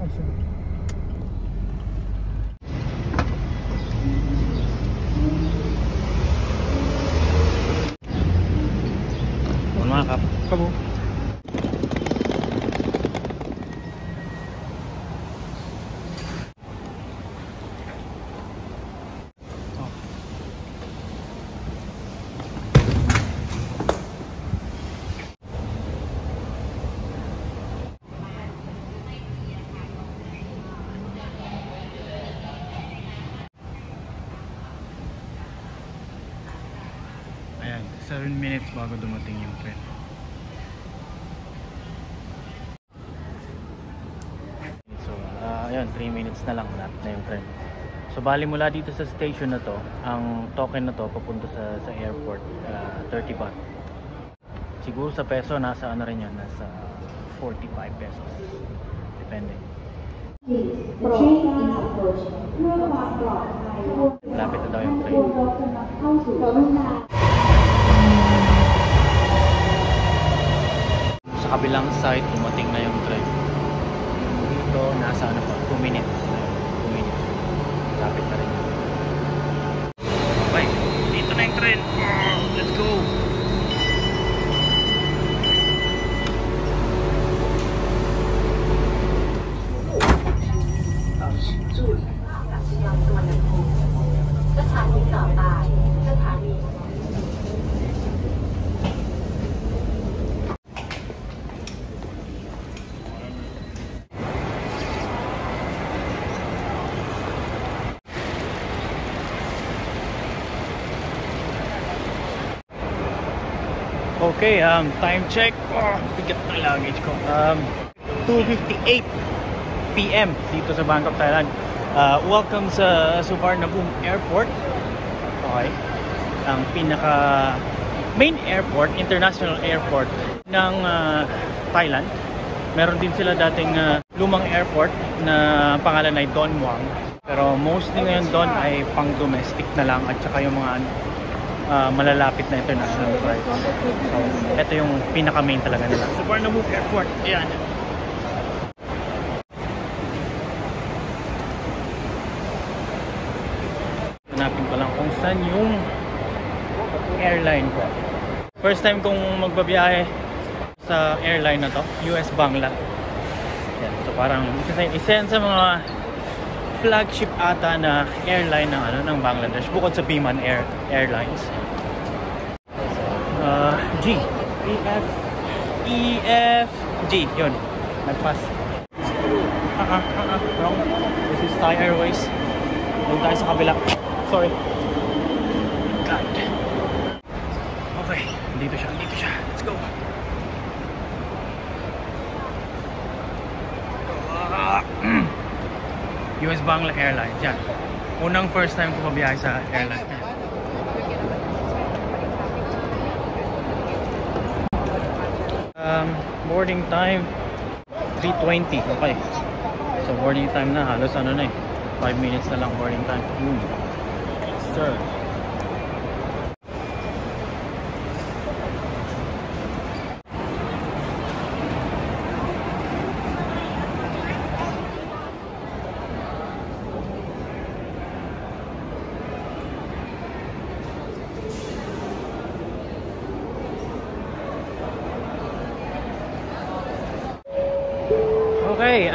Mga kap. Kabo. Ayan, 7 minutes bago dumating yung tren. So, ayan, 3 minutes na lang malapit na yung tren. So, bali mula dito sa station na to, ang token na to papunta sa airport, 30 baht. Siguro sa peso, nasa ano rin yan, nasa 45 pesos. Depende. Malapit na daw yung train. Sa kabilang side, dumating na yung train. Dito, nasa ano pa, 2 minutes. 2 minutes. Malapit na rin yun. Okay, dito na yung train. Let's go! Okay, time check. Bigat ng luggage ko. 2:58 PM dito sa Bangkok, Thailand. Welcome sa Suvarnabhumi Airport. Okay. Ang pinaka main airport, international airport ng Thailand. Meron din sila dating lumang airport na pangalan ay Don Muang. Pero mostly ngayon doon ay pang domestic na lang at saka yung mga malalapit na international flights. So, ito yung pinaka-main talaga nila. Suvarnabhumi Airport. Ayan. Hanapin ko lang kung saan yung airline ko. First time kong magbabiyahe sa airline na to, US Bangla. Ayan. So, parang isa sa mga flagship ata na airline ng Bangladesh bukod sa Biman Airlines. EFG yun, nagpass. Wrong. This is Thai Airways. Doon tayo sa kabila. Sorry. God. Okay, dito siya. Let's go. US Bangla Airlines, yan. Unang first time ko mabiyahe sa airline. Boarding time 3:20. Okay. So boarding time na, halos ano na eh. 5 minutes na lang boarding time. Sir. Okay,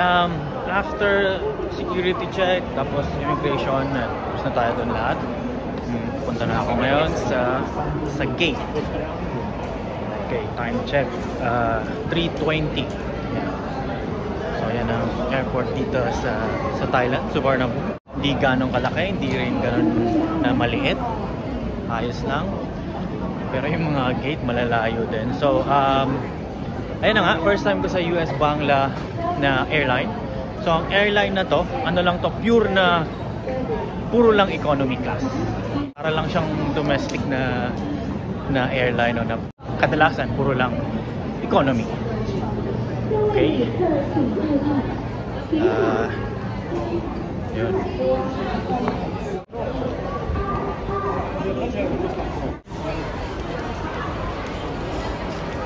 after security check, tapos immigration, tapos na tayo doon lahat. Punta na ako ngayon sa gate. Okay, time check, 3:20. Yeah. So yan ang airport dito sa Thailand, Suvarnabhumi. Hindi ganong kalaki, hindi rin ganon na maliit. Ayos lang. Pero yung mga gate malalayo din. So, ayun na nga, first time ko sa US Bangla na airline. So ang airline na to, ano lang to, puro lang economy class. Para lang siyang domestic na airline, no, na kadalasan puro lang economy. Okay. Yun.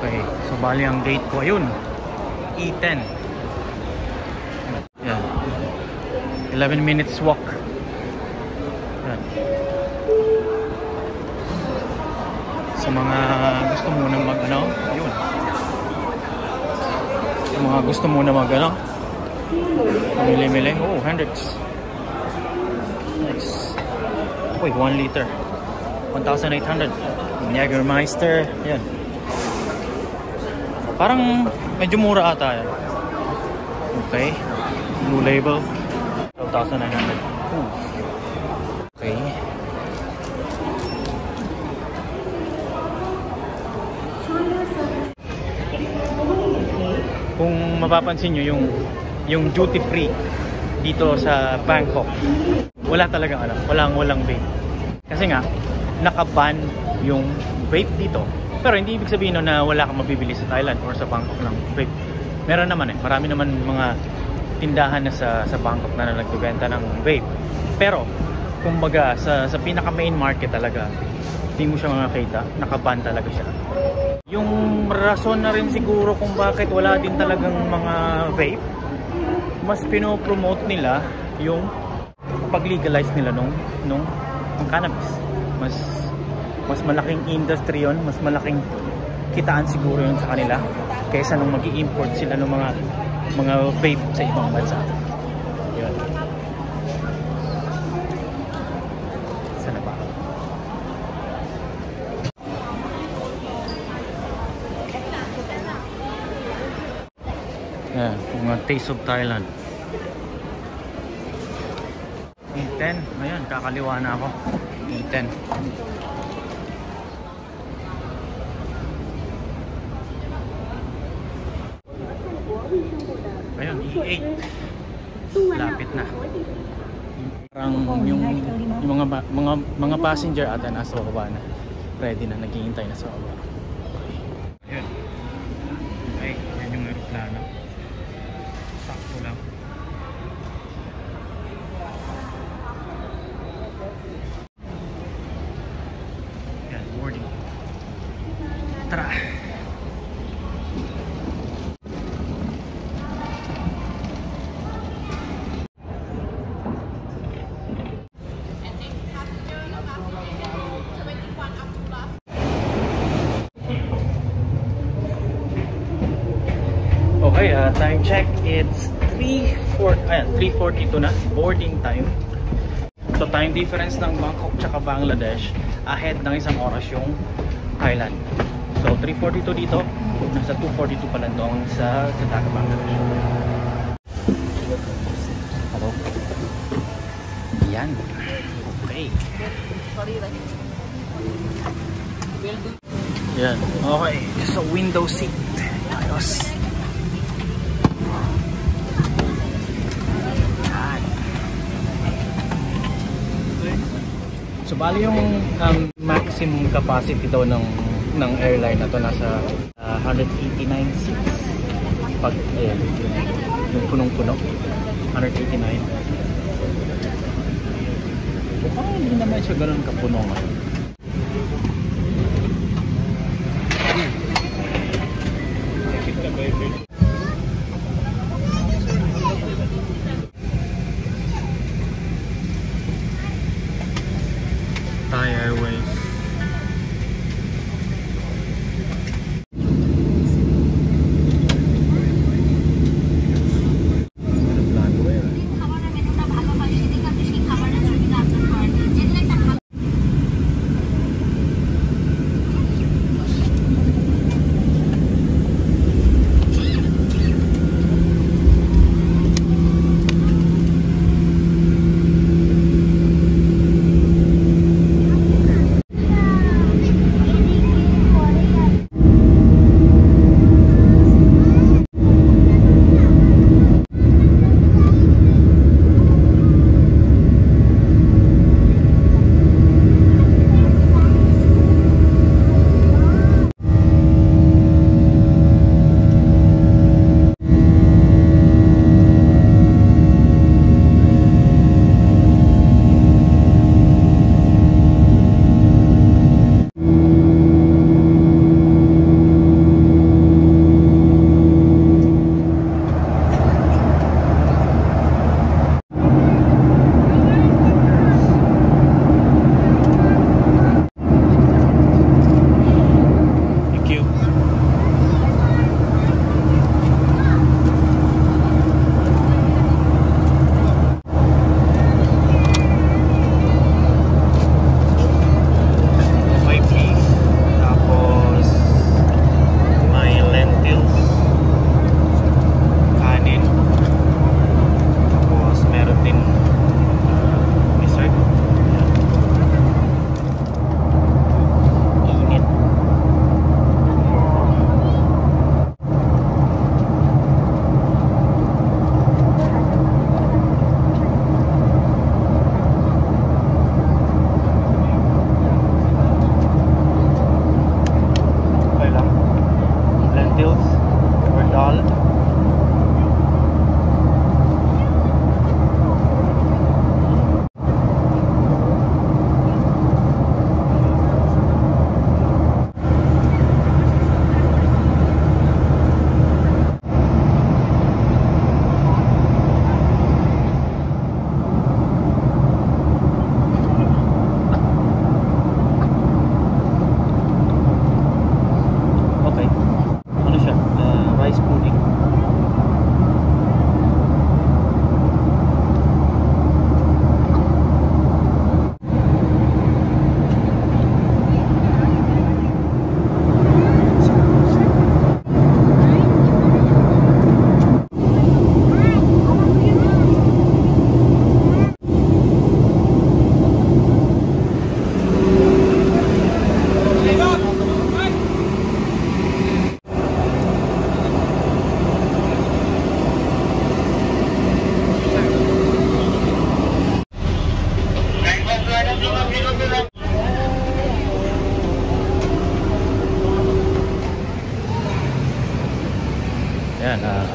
Okay, so bali ang gate ko ayun, E10. Yan. 11 minutes walk. Yan. Sa mga gusto muna mag ano, yun. Sa mga gusto muna mag ano, mamili-mili. Oh, hundreds. Nice. Uy, 1 liter. 1,800. Jägermeister. Yan. Parang medyo mura ata yan. Okay. Blue label. 12,900. Okay. Kung mapapansin nyo yung duty free dito sa Bangkok, wala talagang ano, walang vape. Kasi nga naka-ban yung vape dito. Pero hindi ibig sabihin no, na wala kang mabibili sa Thailand or sa Bangkok ng vape. Meron naman eh, marami naman mga tindahan na sa Bangkok na nagbebenta ng vape. Pero kumbaga sa pinaka main market talaga, hindi mo siya makakita, naka-ban talaga siya. Yung rason na rin siguro kung bakit wala din talagang mga vape, mas pinopromote nila yung pag-legalize nila nung cannabis. Mas malaking industry yon, mas malaking kitaan siguro yun sa kanila kaysa nung mag-i-import sila ng mga vape sa ibang bansa. Yun. Sana ba? Yeah, mga Taste of Thailand. 10. Ayan, kakaliwa na ako. 10. Ayun, E8. Lapit na. Parang yung mga passenger ata nasa baba na. Ready na, naghihintay na sa baba. Ayun. Okay, yan yung aeroplano. Sakto lang. Yan, boarding. Tara! Okay, time check, it's 3:42 na, boarding time. So time difference ng Bangkok tsaka Bangladesh, ahead ng isang oras yung Thailand. So 3:42 dito, nasa 2:42 pa lang doon sa Dhaka, Bangladesh. Hello? Yan. Okay. Yan. Okay, so window seat. Ayos. So bali yung maximum capacity daw ng airline na to nasa 189 seats. Pag ayan, yung punong-puno, 189. Mukhang hindi naman siya ganoon kapuno ngayon. Thai Airways.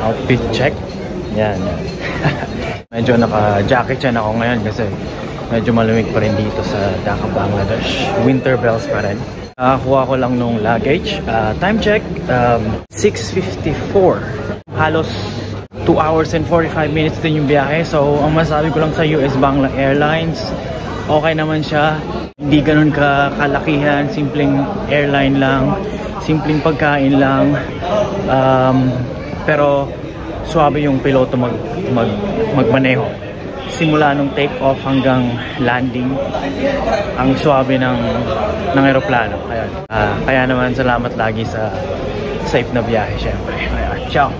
outfit check. Yan. Medyo naka-jacket yan ako ngayon kasi medyo malamig pa rin dito sa Dhaka, Bangladesh. Winter bells pa rin. Kuha ko lang nung luggage. Time check, 6:54. Halos 2 hours and 45 minutes din yung biyahe. So, ang masabi ko lang sa US Bangla Airlines, okay naman siya. Hindi ganun kalakihan. Simpleng airline lang. Simpleng pagkain lang. Pero, suwabe yung piloto magmaneho. Simula nung take off hanggang landing, ang suwabe ng eroplano. Kaya naman salamat lagi sa safe na biyahe, syempre. Ciao.